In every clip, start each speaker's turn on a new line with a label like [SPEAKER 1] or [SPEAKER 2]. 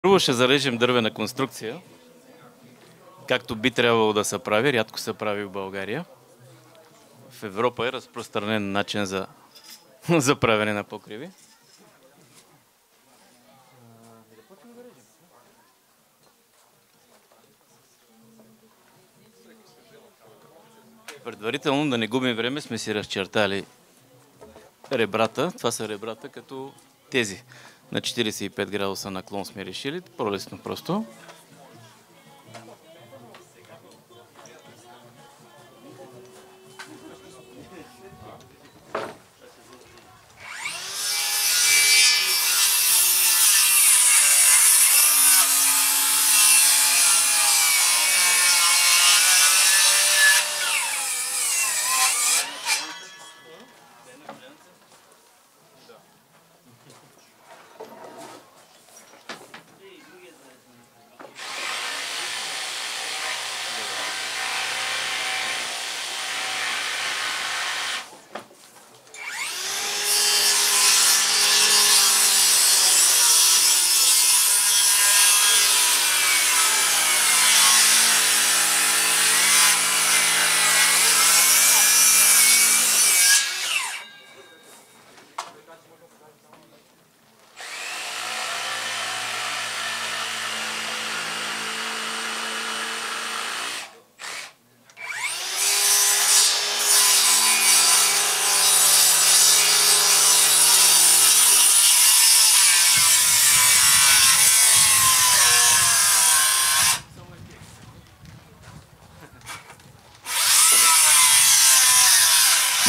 [SPEAKER 1] Първо ще зарежем дървена конструкция, както би трябвало да се прави, рядко се прави в България. В Европа е разпространен начин за, за правене на покриви. Предварително, да не губим време, сме си разчертали ребрата. Това са ребрата като тези. На 45 градуса наклон сме решили. По-лесно просто.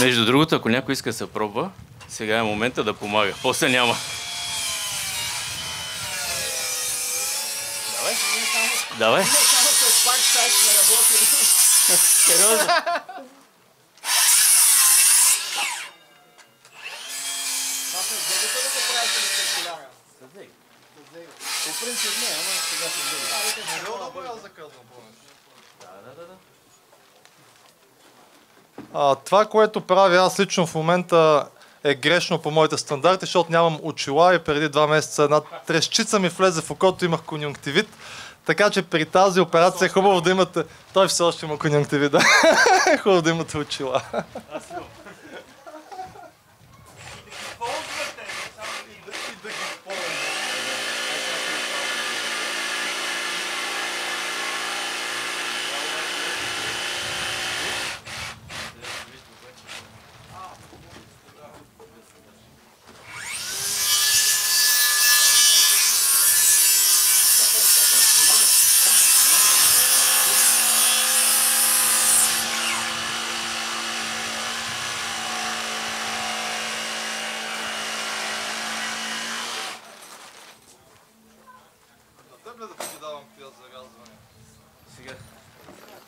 [SPEAKER 1] Между другото, ако някой иска да се пробва, сега е момента да помага. После няма. Давай. Давай. Сериозно?
[SPEAKER 2] По принцип не, ама сега се вижда. Това, което правя аз лично в момента е грешно по моите стандарти, защото нямам очила и преди 2 месеца една трещица ми влезе в окото, имах конюнктивит. Така че при тази операция е хубаво да имате... Той все още има конюнктивит, да. Е хубаво да имате очила.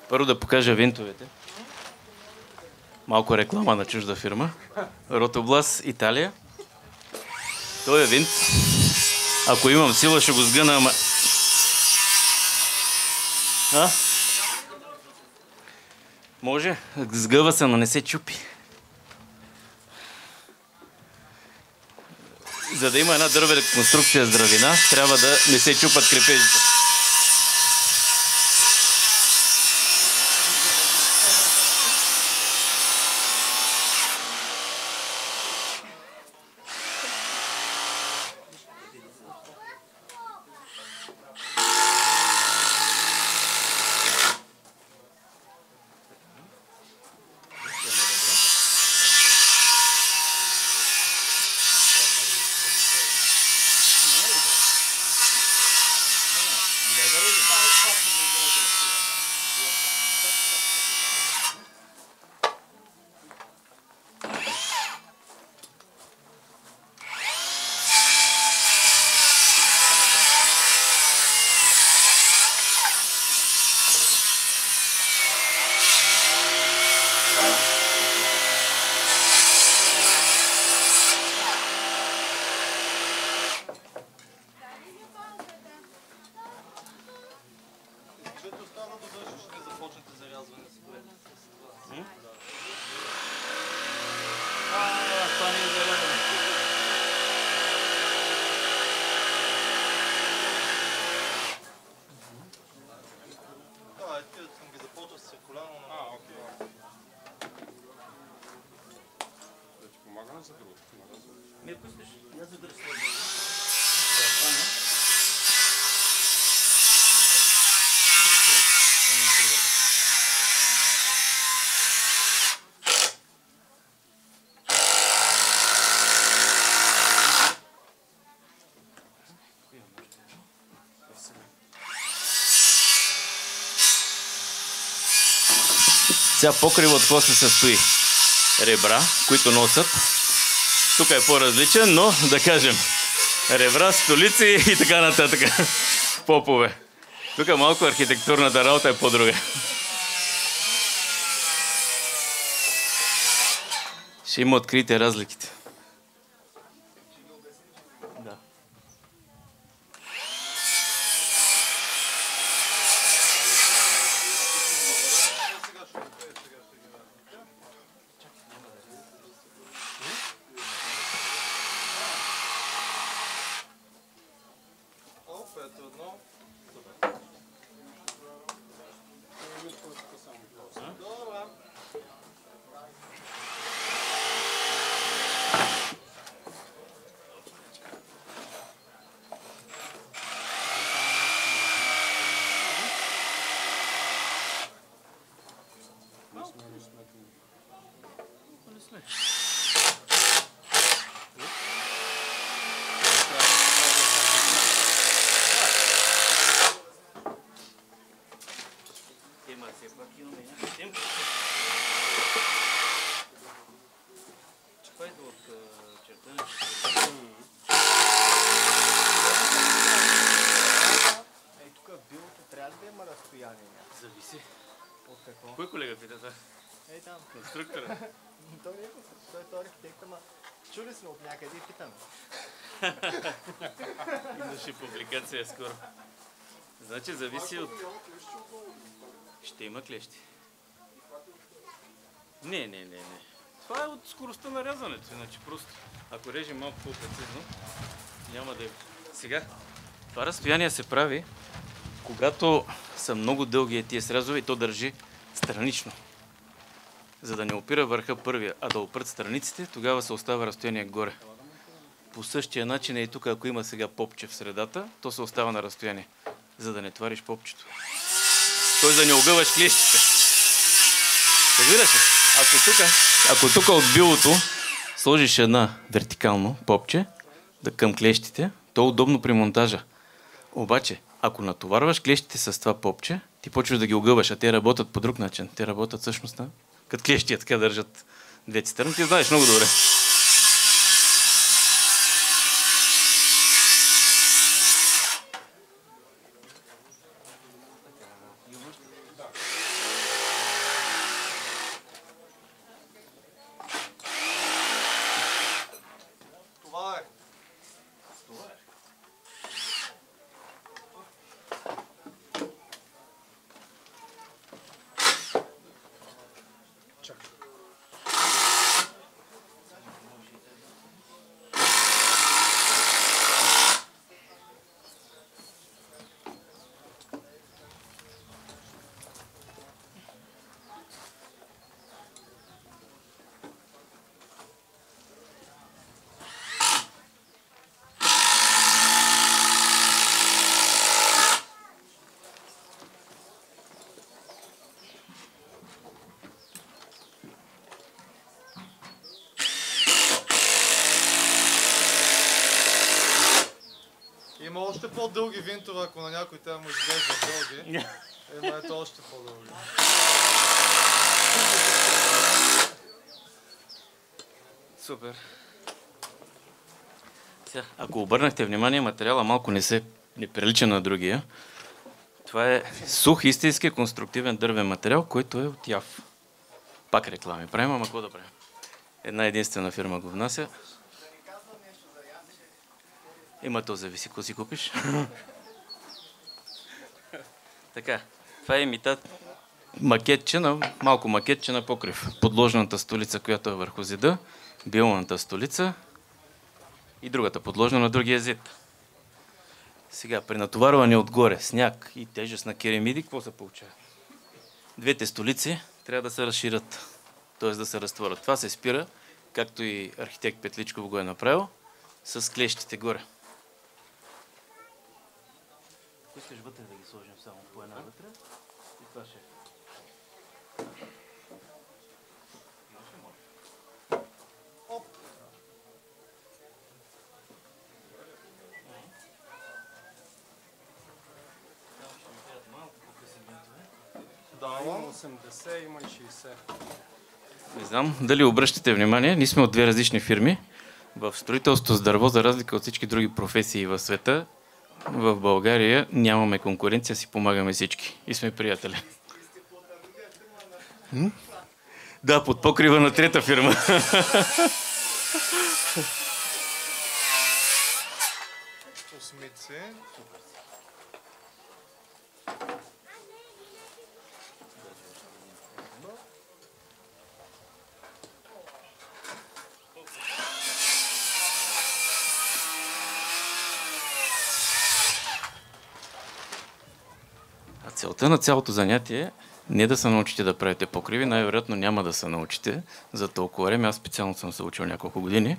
[SPEAKER 1] Първо да покажа винтовете. Малко реклама на чужда фирма. Ротоблас, Италия. Той е винт. Ако имам сила, ще го сгъна, ама... Може? Сгъва се, но не се чупи. За да има една дървена конструкция с здравина, трябва да не се чупат крепежите. Сега покрива от какво се състои? Ребра, които носят. Тук е по-различен, но да кажем ребра, столици и така нататък. Попове. Тук малко архитектурната работа е по-друга. Ще има открите разликите. Да. Зависи.
[SPEAKER 3] От какво?
[SPEAKER 1] Кой колега пита това?
[SPEAKER 3] Ей там.
[SPEAKER 1] Конструктора.
[SPEAKER 3] Той не е конструктор, той е архитект, ама чули сме от някъде и питаме.
[SPEAKER 1] Имаше публикация скоро. Значи зависи от... Ще има клещи. Не. Това е от скоростта на рязането, иначе просто. Ако режем малко по-прецизно, няма да е... Сега, това разстояние се прави, когато са много дълги тия срязове и то държи странично. За да не опира върха първия, а да опрат страниците, тогава се остава разстояние горе. По същия начин е и тук, ако има сега попче в средата, то се остава на разстояние, за да не твариш попчето. Т.е. да не огъваш клещите. Разбираш ли? Ако тук от билото сложиш една вертикално попче към клещите, то е удобно при монтажа. Обаче, ако натоварваш клещите с това попче, ти почваш да ги огъваш, а те работят по друг начин. Те работят всъщност като клещия, така държат двете страни. Ти знаеш много добре.
[SPEAKER 2] Това е. Има още по-дълги винтове, ако на някой те му изглежда дълги. Има ето още по-дълги.
[SPEAKER 1] Супер. Сега, ако обърнахте внимание, материала малко не прилича на другия. Това е сух, истински конструктивен дървен материал, който е от ЯВ. Пак реклами правим, ама какво да правим? Една единствена фирма го внася. Има то зависи, какво си купиш. Така, това е имитат малко макетче на покрив. Подложената столица, която е върху зида, билната столица и другата подложена на другия зид. Сега, при натоварване отгоре, сняг и тежест на керамиди, какво се получава? Двете столици трябва да се разширят, т.е. да се разтворят. Това се спира както и архитект Петличков го е направил, с клещите горе. Искаш вътре да ги сложим само по една вътре и това ще е.
[SPEAKER 4] Да, има 80, има и 60.
[SPEAKER 1] Не знам дали обръщате внимание, ние сме от две различни фирми. В строителството с дърво, за разлика от всички други професии в света, в България нямаме конкуренция, си помагаме всички и сме приятели. Да, под покрива на трета фирма.
[SPEAKER 2] Осмици.
[SPEAKER 1] Целта на цялото занятие е не да се научите да правите покриви, най-вероятно няма да се научите за толкова време. Аз специално съм се учил няколко години.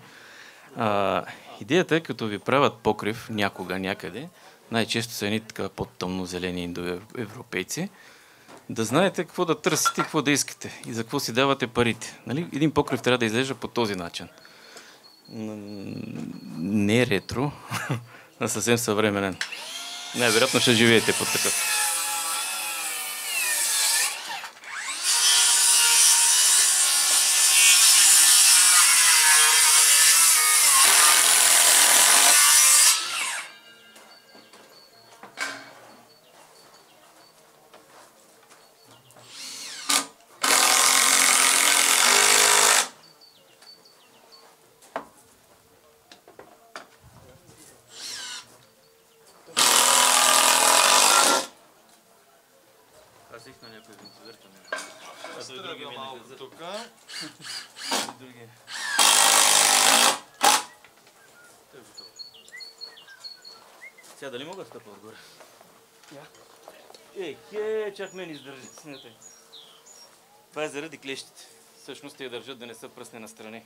[SPEAKER 1] Идеята е, като ви правят покрив някога, някъде, най-често са едни така по-тъмно-зелени индоевропейци, да знаете какво да търсите и какво да искате и за какво си давате парите. Нали? Един покрив трябва да изглежда по този начин. Не е ретро, а съвсем съвременен. Най-вероятно ще живеете под такъв. Сега дали мога да стъпа отгоре? Чак мен издържи. Това е заради клещите. Всъщност те я държат да не са пръсне настрани.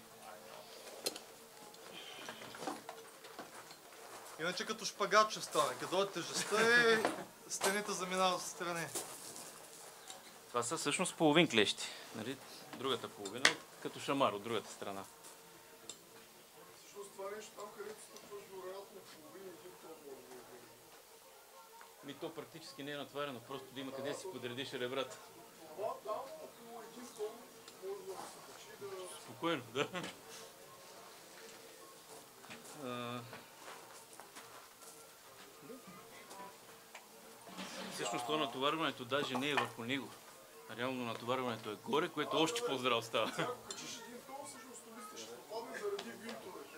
[SPEAKER 2] Иначе като шпагат ще стане. Като дойде тежестта и стените заминават страни.
[SPEAKER 1] Това са всъщност половин клещи. Нали? Другата половина като шамар от другата страна.
[SPEAKER 4] Всъщност това нещо там, където стъпваш, вероятно половин един тон може да бъде.
[SPEAKER 1] То практически не е натварено, просто да има къде си подредиш ребрата.
[SPEAKER 4] Да, около един тон може да се качи да...
[SPEAKER 1] Спокойно, да. Всъщност това натоварването даже не е върху него. Реално натоварването е горе, което още по-здраво става.
[SPEAKER 4] Качиш един тон, всъщност листа ще попадне заради винтовете.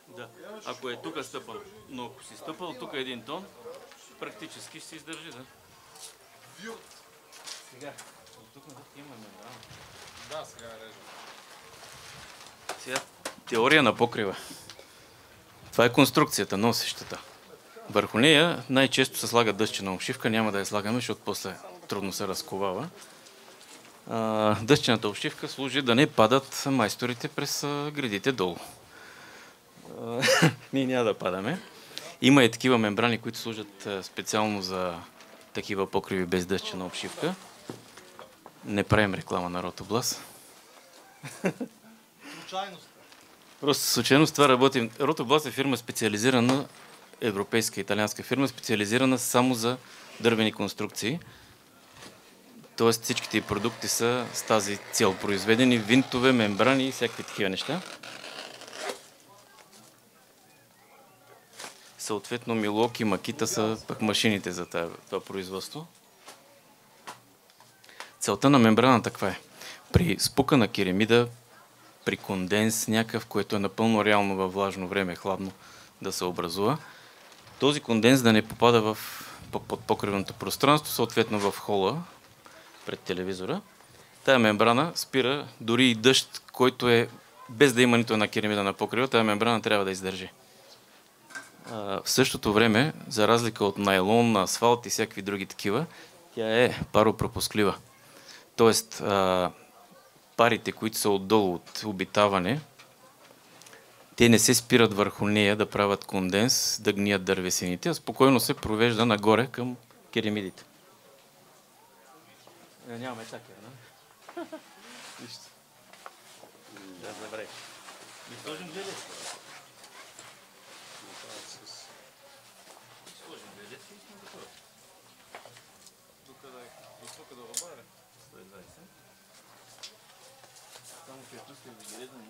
[SPEAKER 1] Да, ако е тук стъпал. Но ако си стъпал тук един тон, практически ще се издържи, да. Сега, от тук нататък има мембрана.
[SPEAKER 4] Да, сега е режем.
[SPEAKER 1] Сега, теория на покрива. Това е конструкцията, носещата. Върху нея най-често се слага дъщена обшивка, няма да я слагаме, защото после трудно се разковава. Дъщената обшивка служи да не падат майсторите през гредите долу. Ние няма да падаме. Има и такива мембрани, които служат специално за такива покриви без дъщена обшивка. Не правим реклама на Ротоблас.
[SPEAKER 2] Случайност.
[SPEAKER 1] Просто случайно с това работим. Ротоблас е фирма специализирана, европейска, италианска фирма, специализирана само за дървени конструкции. Тоест всичките продукти са с тази цел произведени, винтове, мембрани и всякакви такива неща. Съответно Милуоки и Макита са пък машините за това производство. Целта на мембраната каква е? При спукана керамида, при конденс някакъв, което е напълно реално във влажно време, хладно да се образува, този конденс да не попада под покривното пространство, съответно в хола пред телевизора. Тая мембрана спира дори и дъжд, който е без да има нито една керамида на покрива, тая мембрана трябва да издържи. В същото време, за разлика от найлон, асфалт и всякакви други такива, тя е паропропусклива. Тоест, парите, които са отдолу от обитаване, те не се спират върху нея да правят конденс, да гният дървесините, а спокойно се провежда нагоре към керемидите. Нямаме такива, не? Нищо. Да, забравих. И сложим железо. Сложим железо и сме готови. Тук да обаря. 120. Само че тук сте железо на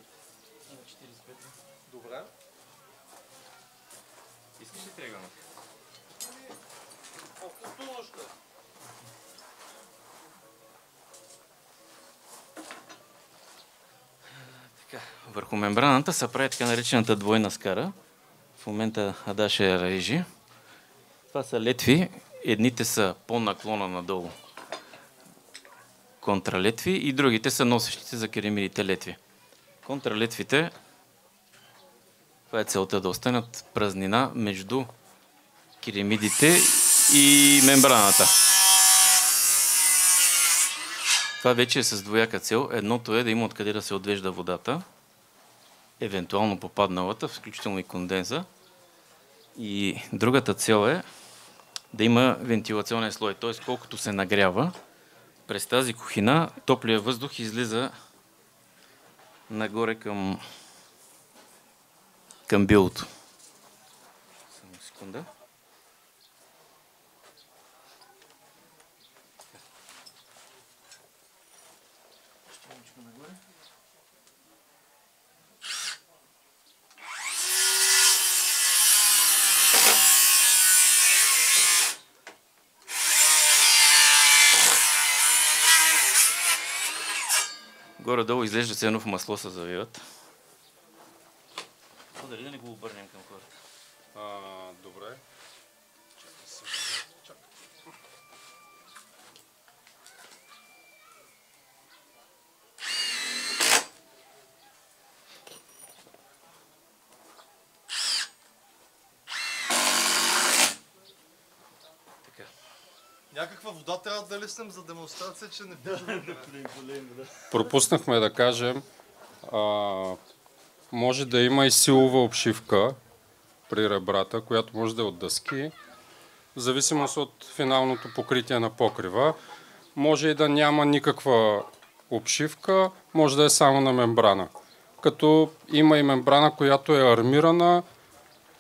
[SPEAKER 1] 45.
[SPEAKER 2] Добре.
[SPEAKER 1] Искаш ли триъгълник?
[SPEAKER 2] Опутуваш ще.
[SPEAKER 1] Върху мембраната се прави така наречената двойна скара. В момента Ада ще я режи. Това са летви. Едните са по наклона надолу. Контралетви и другите са носещите за керемидите летви. Контралетвите, това е целта да останат празнина между керемидите и мембраната. Това вече е с двояка цел. Едното е да има откъде да се отвежда водата, евентуално попадналата, включително и конденза. И другата цел е да има вентилационен слой, т.е. колкото се нагрява, през тази кухина топлия въздух излиза нагоре към билото. Само секунда. Горе-долу изглежда се едно в масло се завиват. Дали да не го обърнем към хората?
[SPEAKER 5] Добре.
[SPEAKER 1] Така.
[SPEAKER 2] Някаква вода трябва да лиснем за демонстрация, че не
[SPEAKER 5] Пропуснахме да кажем, може да има и силова обшивка при ребрата, която може да е от дъски, в зависимост от финалното покритие на покрива. Може и да няма никаква обшивка, може да е само на мембрана. Като има и мембрана, която е армирана,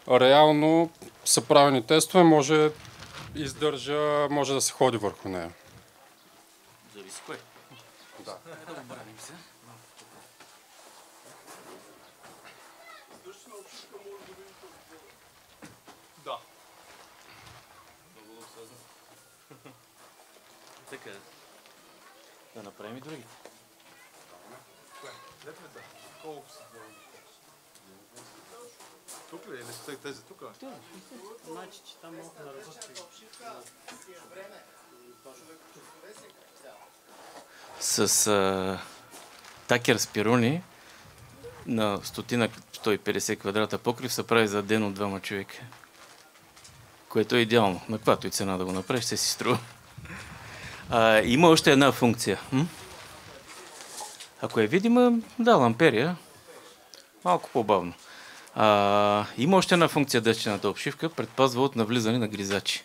[SPEAKER 5] реално са правени тестове, може издържа, може да се ходи върху нея.
[SPEAKER 1] Зависи кое.
[SPEAKER 5] Да.
[SPEAKER 1] Да обърнем се.
[SPEAKER 2] Да.
[SPEAKER 1] Много осъзнат. Така. Да направим и другите.
[SPEAKER 2] Летвите. Колко са? Тук ли? Или са тези тук?
[SPEAKER 3] Значи, че там малко да работи.
[SPEAKER 1] С такер спируни на 150 квадрата покрив се прави за ден от 2 човека. Което е идеално. На каквато и цена да го направиш, ще си струва. Има още една функция. Ако е видима, да, ламперия. Малко по-бавно. Има още една функция дъщената обшивка, предпазва от навлизане на гризачи.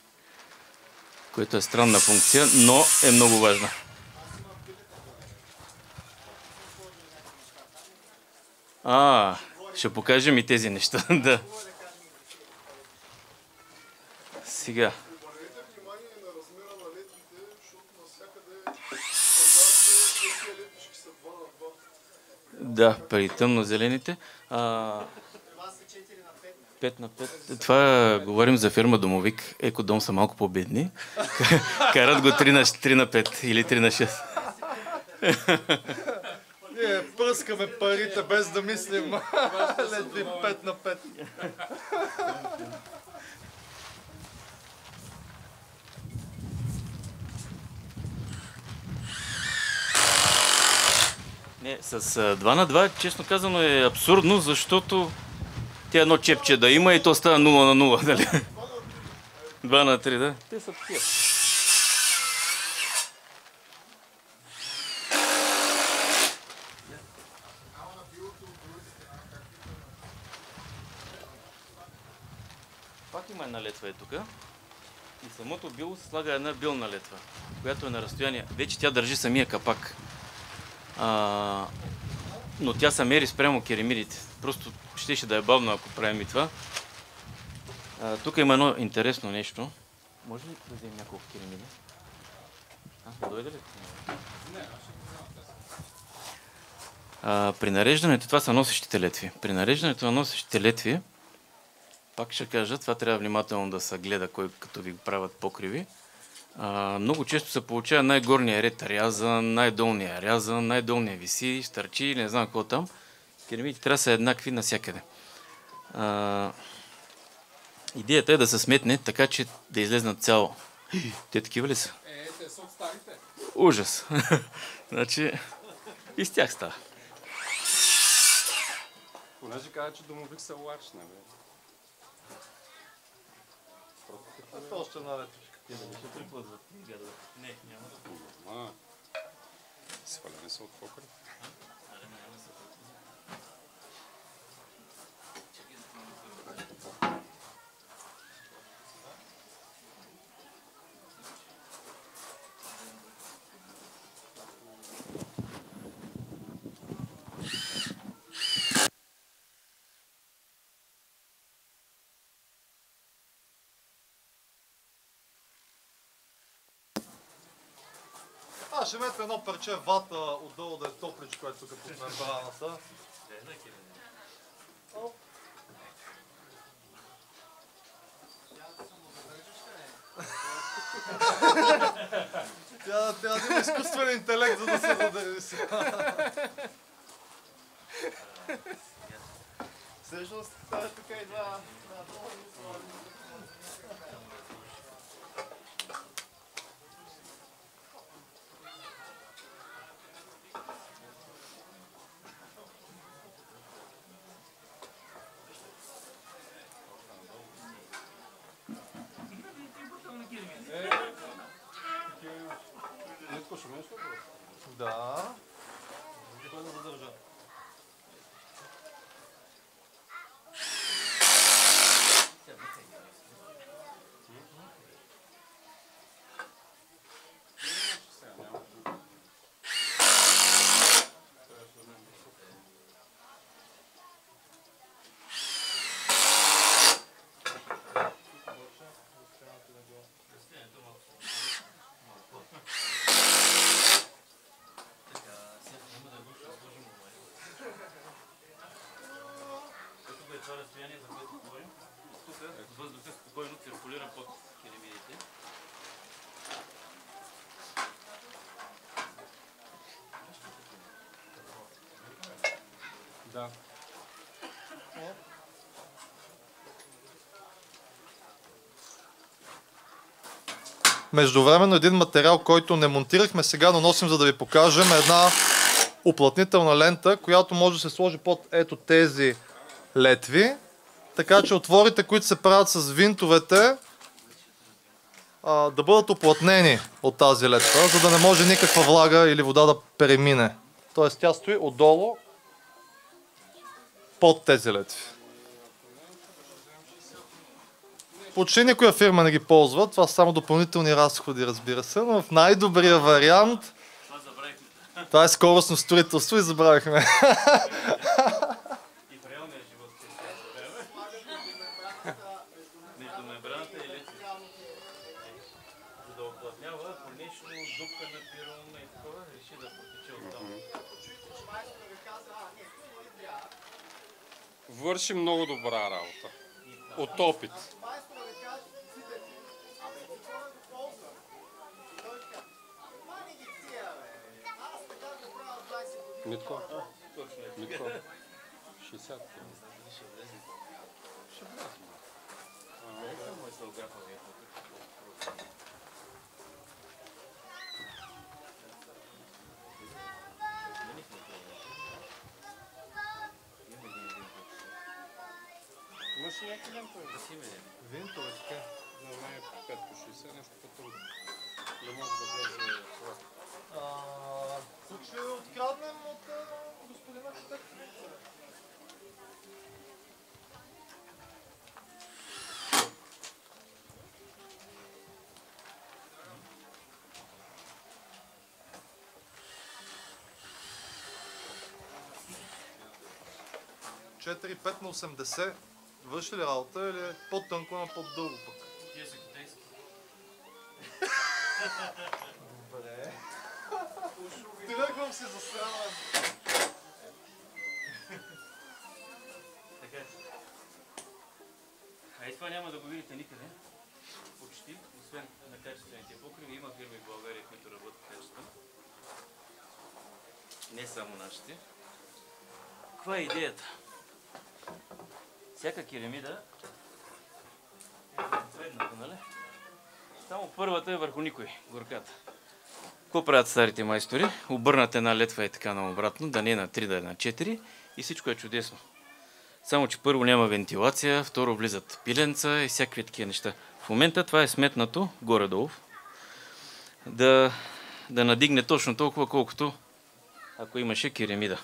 [SPEAKER 1] Което е странна функция, но е много важна. Ще покажем и тези неща. Да. Сега.
[SPEAKER 4] Обърнете внимание на размера на летвите, защото навсякъде стандартно летвички са 2 на 2.
[SPEAKER 1] Да, при тъмно-зелените. 5 на 5. Това говорим за фирма Домовик. Екодом са малко по-бедни. Карат го 3 на 5 или 3 на 6.
[SPEAKER 2] Ние пръскаме парите без да мислим. Летви 5 на 5.
[SPEAKER 1] Не, с 2 на 2, честно казано, е абсурдно, защото тя едно чепче да има и то става 0 на 0. Дали? 2 на 3, да? Те са такива. летва е тук. И самото било се слага една билна летва, която е на разстояние. Вече тя държи самия капак. Но тя се мери спрямо керемидите. Просто ще да е бавно, ако правим и това. Тук има едно интересно нещо. Може ли да вземем няколко керемиди? Дойде ли? При нареждането, това са носещите летви. При нареждането на носещите летви, пак ще кажа, това трябва внимателно да се гледа, кой като ви правят покриви. Много често се получава най-горния ред рязан, най-долния рязан, най-долния виси, стърчи, не знам какво там. Керемидите трябва да са еднакви навсякъде. Идеята е да се сметне така, че да излезнат цяло. Те такива ли са?
[SPEAKER 5] Те са от старите.
[SPEAKER 1] Ужас! Значи, и с тях става.
[SPEAKER 5] Понеже каза, че домовик са лач, нали?
[SPEAKER 2] Това още една летва.
[SPEAKER 1] Ще приплъзват. Не, няма.
[SPEAKER 5] Свалени са от покрив.
[SPEAKER 2] Ще метна едно парче вата отдолу да е топлич, което тук под мембраната. Трябва да има изкуствен интелект, за да се задържи сега.
[SPEAKER 3] Всъщност, тук идва...
[SPEAKER 2] Да. Кой да задържа?
[SPEAKER 1] Това разстояние, за което говорим, тук въздухът спокойно циркулира под керемидите.
[SPEAKER 5] Да.
[SPEAKER 2] Междувременно един материал, който не монтирахме сега, но носим, за да ви покажем, една уплътнителна лента, която може да се сложи под ето тези летви, така че отворите, които се правят с винтовете, да бъдат уплътнени от тази летва, за да не може никаква влага или вода да премине. Тоест тя стои отдолу под тези летви. Почти никоя фирма не ги ползва, това са само допълнителни разходи, разбира се, но в най-добрия вариант това е скоростно строителство и забравихме.
[SPEAKER 1] Между мембраната и летвите. За да оплътнява, конечно, дупка на пирона и такова, реши да потече оттам.
[SPEAKER 5] Върши много добра работа. От опит. Митко? Митко? 60. Имаш ли някакви лентове?
[SPEAKER 2] Винтове, така.
[SPEAKER 5] За мен 5 по 60, нещо по-трудно. Не може да влезе това.
[SPEAKER 2] Тук ще откраднем от господин архитект. 4,5 на 80. Върши ли работа или е по-тънко, но по-дълго пък?
[SPEAKER 1] Тия са китайски.
[SPEAKER 2] Добре. Тръгвам си за срама.
[SPEAKER 1] Така. А и това няма да го видите никъде. Почти, освен на качествените покриви. Има фирми в България, които работят качествено. Не само нашите. Каква е идеята? Всяка керамида е средната, нали? Само първата е върху никой, горката. Какво правят старите майстори? Обърнат една летва и така наобратно, да не е на 3, да е на 4 и всичко е чудесно. Само, че първо няма вентилация, второ влизат пиленца и всякакви такива неща. В момента това е сметнато горе-долу да надигне точно толкова, колкото ако имаше керамида.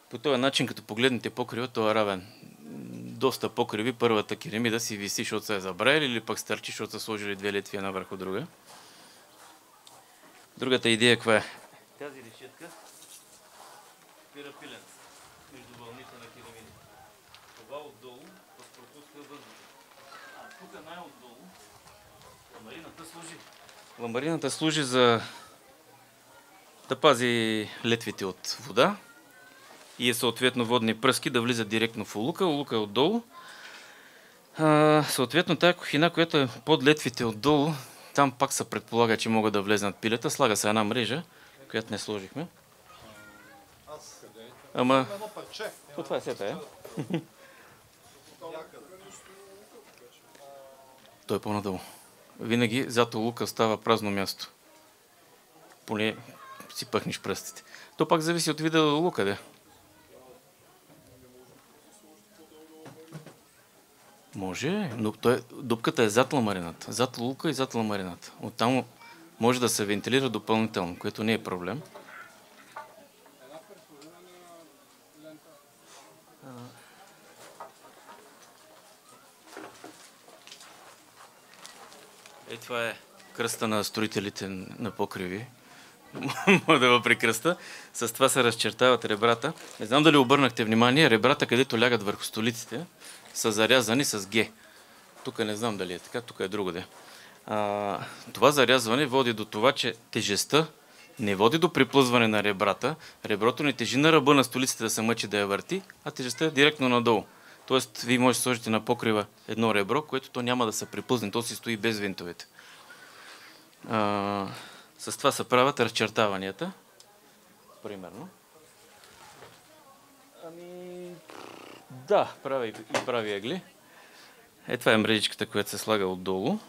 [SPEAKER 1] По този начин, като погледнете покрива, той е равен. Доста покриви, първата керамида си виси, защото се е забравили, или пък стърчи, защото са сложили две летви една върху друга. Другата идея каква е? Тази решетка спира пиленец между вълните на керамиди. Това отдолу пропуска въздуха. А тук най-отдолу ламарината служи. Ламарината служи за да пази летвите от вода и е съответно водни пръски да влизат директно в улука. Улука е отдолу. Съответно тази кухина, която е под летвите отдолу, там пак се предполага, че могат да влезнат пилета. Слага се една мрежа, която не сложихме. Ама...
[SPEAKER 2] Едно парче.
[SPEAKER 1] Това е сета, е? Той е по-надолу. Винаги зад улука става празно място. Поне си пъхнеш пръстите. То пак зависи от вида до лука, де. Може, но дупката е зад ламарината. Зад лука и зад ламарината. Оттам може да се вентилира допълнително, което не е проблем. Това е кръста на строителите на покриви. Мога да го прекръста. С това се разчертават ребрата. Не знам дали обърнахте внимание, ребрата, където лягат върху столиците, са зарязани с Г. Тук не знам дали е така, тук е другаде. Това зарязване води до това, че тежестта не води до приплъзване на ребрата. Реброто не тежи на ръба на столиците да се мъчи да я върти, а тежестта е директно надолу. Тоест, вие може да сложите на покрива едно ребро, което то няма да се приплъзне, то си стои без винтовете. С това се правят разчертаванията. Примерно. Да, прави ъгли. Това е мрежичката, която се слага отдолу.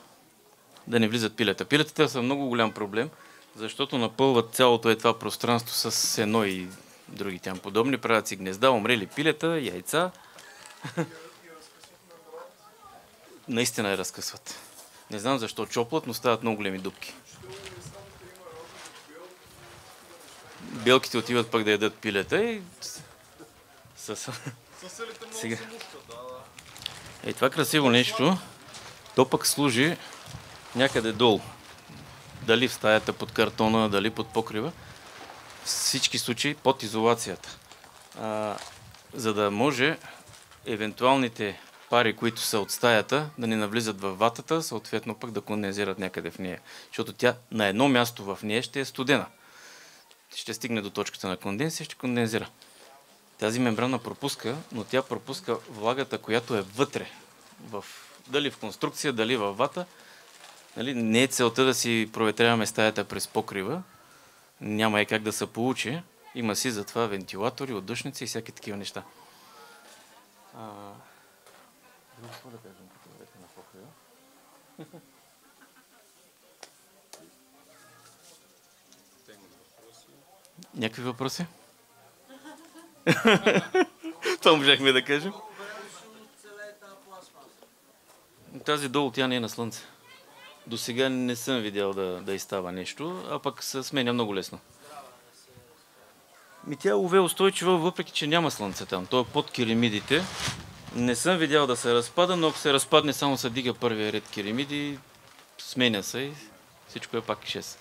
[SPEAKER 1] Да не влизат пилета. Пилетата са много голям проблем, защото напълват цялото това пространство с едно и други тям подобни. Правят си гнезда, умрели пилета, яйца. Наистина я разкъсват. Не знам защо чоплят, но стават много големи дупки. Белките отиват пък да ядат пилета и... Сега. Това красиво нещо, то пък служи някъде долу. Дали в стаята под картона, дали под покрива. В всички случаи под изолацията. За да може евентуалните пари, които са от стаята, да не навлизат във ватата, съответно пък да кондензират някъде в нея. Защото тя на едно място в нея ще е студена. Ще стигне до точката на конденсия и ще кондензира. Тази мембрана пропуска, но тя пропуска влагата, която е вътре. Дали в конструкция, дали във вата. Не е целта да си проветряваме стаята през покрива. Няма и как да се получи. Има си затова вентилатори, отдушници и всяки такива неща. Какво да кажем като на покрива? Някакви въпроси? Това можахме да кажем. Тази долу тя не е на слънце. До сега не съм видял да изстава нещо, а пък се сменя много лесно. Тя е UV устойчива, въпреки че няма слънце там. То е под керамидите. Не съм видял да се разпада, но ако се разпадне, само се дига първия ред керамиди, сменя се и всичко е пак 6.